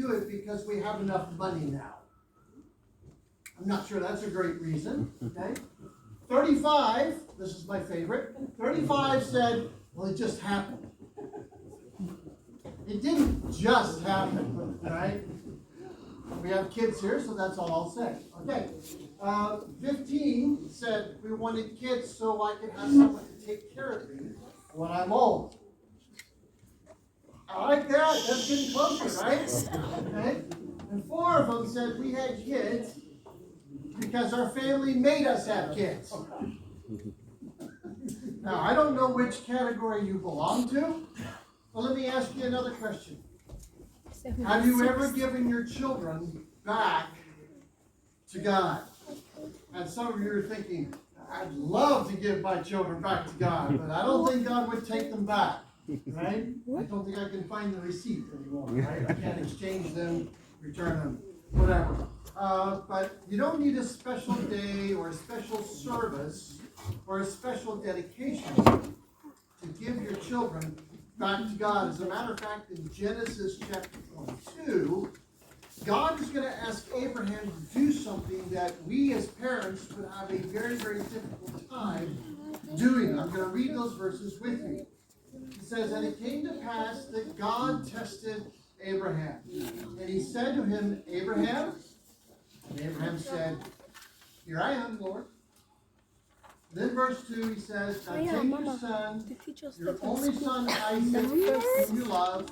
do it because we have enough money now. I'm not sure that's a great reason, okay? 35, this is my favorite, 35 said, well, it just happened. It didn't just happen, right? We have kids here, so that's all I'll say. Okay. 15 said, we wanted kids so I could have someone to take care of me when I'm old. I like that. That's getting closer, right? Okay. And 4 of them said, we had kids because our family made us have kids. Now, I don't know which category you belong to, but let me ask you another question. Have you ever given your children back to God? And some of you are thinking, I'd love to give my children back to God, but I don't think God would take them back, right? I don't think I can find the receipt anymore, right? I can't exchange them, return them, whatever. But you don't need a special day or a special service or a special dedication to give your children back to God. As a matter of fact, in Genesis chapter 22, God is going to ask Abraham to do something that we as parents would have a very, very difficult time doing. I'm going to read those verses with you. It says, and it came to pass that God tested Abraham. And he said to him, Abraham? And Abraham said, here I am, Lord. Then verse 2, he says, now take your son, your only son Isaac, whom you love,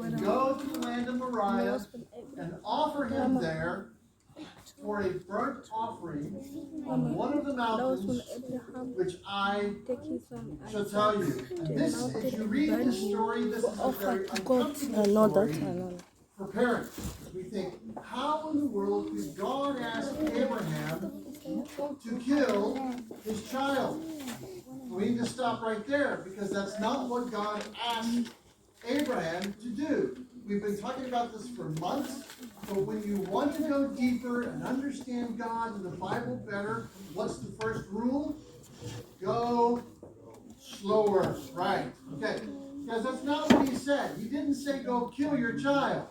and go to the land of Moriah and offer him there for a burnt offering on one of the mountains which I shall tell you. And this, as you read this story, this is a very uncomfortable story for parents. We think, how in the world could God ask Abraham to kill his child? We need to stop right there, because that's not what God asked Abraham to do. We've been talking about this for months, but when you want to go deeper and understand God and the Bible better, what's the first rule? Go slower. Right. Okay. Because that's not what he said. He didn't say go kill your child.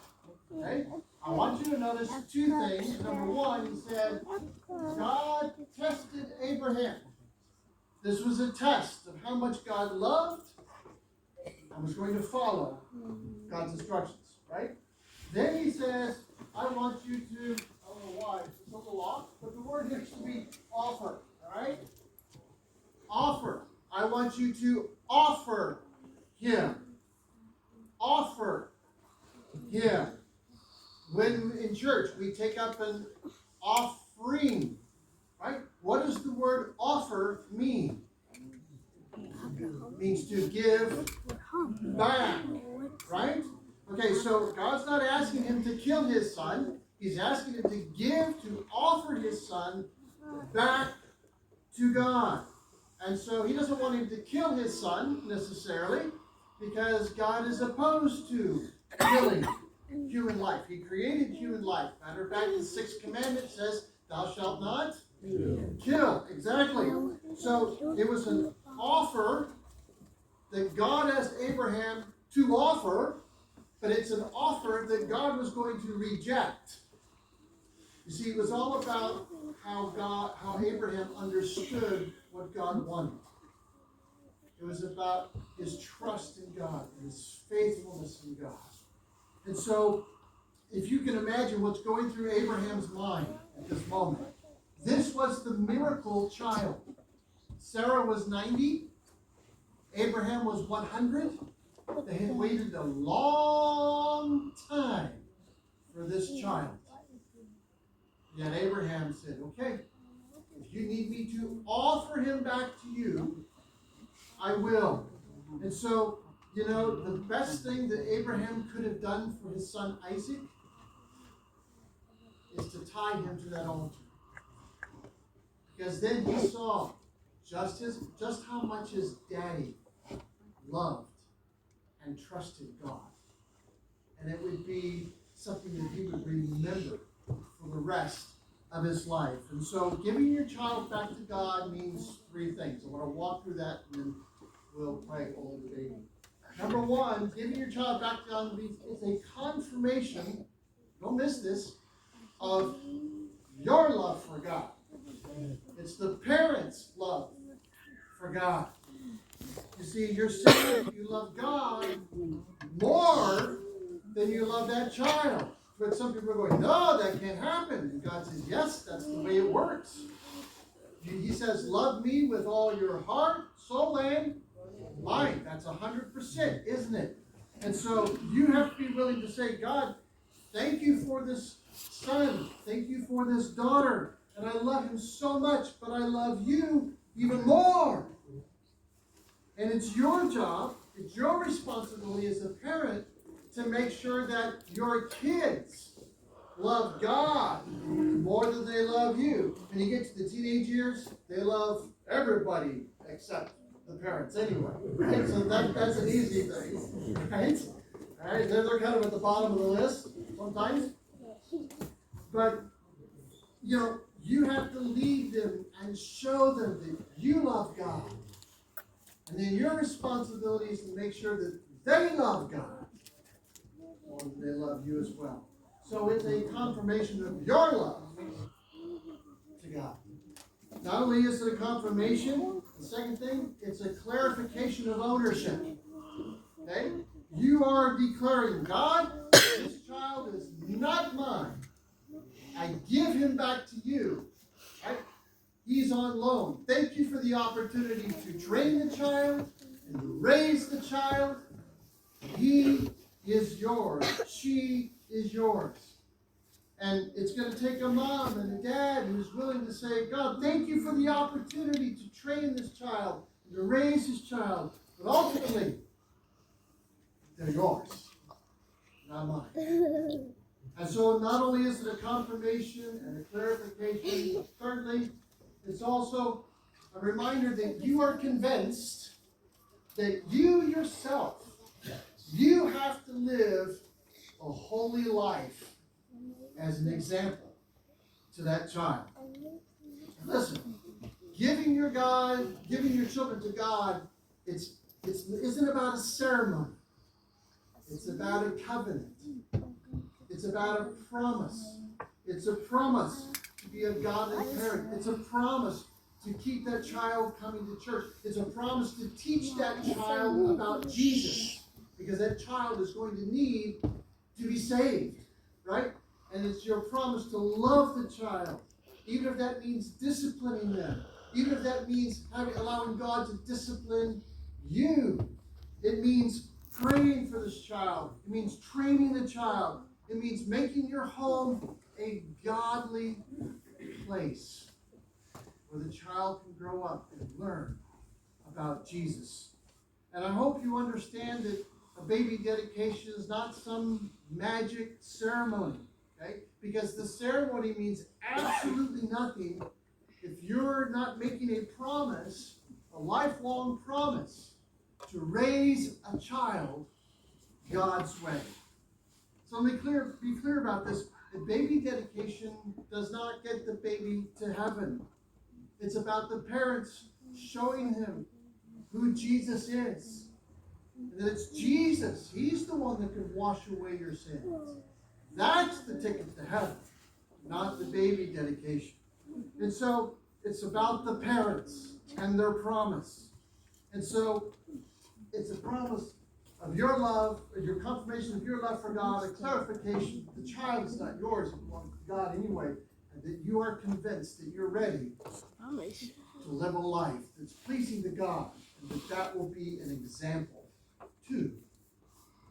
Okay? I want you to notice 2 things. Number 1, he said, God tested Abraham. This was a test of how much God loved and was going to follow God's instructions, right? Then he says, I want you to, I don't know why, it's a little off, but the word here should be offer, all right? Offer. I want you to offer him. Offer him. When in church we take up an offering, right? What does the word offer mean? It means to give back, right? Okay, so God's not asking him to kill his son. He's asking him to offer his son back to God. And so he doesn't want him to kill his son necessarily, because God is opposed to killing human life. He created human life. Matter of fact, the 6th commandment says, thou shalt not kill. Exactly. So it was an offer that God asked Abraham to offer, but it's an offer that God was going to reject. You see, it was all about how Abraham understood what God wanted. It was about his trust in God and his faithfulness in God. And so, if you can imagine what's going through Abraham's mind at this moment, this was the miracle child. Sarah was 90. Abraham was 100. They had waited a long time for this child. Yet Abraham said, okay, if you need me to offer him back to you, I will. And so, you know, the best thing that Abraham could have done for his son Isaac is to tie him to that altar. Because then he saw just how much his daddy loved and trusted God. And it would be something that he would remember for the rest of his life. And so giving your child back to God means 3 things. I want to walk through that and then we'll pray over the baby. Number 1, giving your child back to God is a confirmation don't miss this, of your love for God. It's the parents' love for God. You see, you're saying you love God more than you love that child. But some people are going, no, that can't happen. And God says, yes, that's the way it works. He says, love me with all your heart, soul, and mind. That's 100%, isn't it? And so you have to be willing to say, God, thank you for this son. Thank you for this daughter. And I love him so much, but I love you even more. And it's your job, it's your responsibility as a parent to make sure that your kids love God more than they love you. When you get to the teenage years, they love everybody except the parents anyway. Right? So that's an easy thing. Right? All right? They're kind of at the bottom of the list sometimes. But, you have to lead them and show them that you love God. And then your responsibility is to make sure that they love God more than they love you as well. So it's a confirmation of your love to God. Not only is it a confirmation, the second thing, it's a clarification of ownership. Okay? You are declaring, God, this child is not mine. I give him back to you. Right? He's on loan. Thank you for the opportunity to train the child and to raise the child. He is yours. She is yours. And it's going to take a mom and a dad who's willing to say, God, thank you for the opportunity to train this child and to raise this child. But ultimately, they're yours, not mine. And so not only is it a confirmation and a clarification, thirdly, it's also a reminder that you are convinced that you yourself, you have to live a holy life as an example to that child. Listen, giving your children to God, it isn't about a ceremony. It's about a covenant. It's about a promise. It's a promise to be a godly parent. It's a promise to keep that child coming to church. It's a promise to teach that child about Jesus, because that child is going to need to be saved, right? And it's your promise to love the child, even if that means disciplining them, even if that means allowing God to discipline you. It means praying for this child. It means training the child. It means making your home a godly place where the child can grow up and learn about Jesus. And I hope you understand that a baby dedication is not some magic ceremony, okay? Because the ceremony means absolutely nothing if you're not making a promise, a lifelong promise, to raise a child God's way. So let me be clear about this. The baby dedication does not get the baby to heaven. It's about the parents showing him who Jesus is. And that it's Jesus. He's the one that can wash away your sins. That's the ticket to heaven, not the baby dedication. And so it's about the parents and their promise. And so it's a promise of your love, your confirmation of your love for God, a clarification. The child is not yours, it belongs to God anyway. And that you are convinced that you're ready to live a life that's pleasing to God, and that will be an example to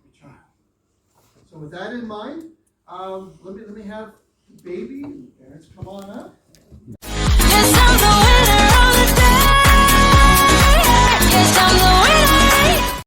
the child. So with that in mind, let me have the baby and parents come on up.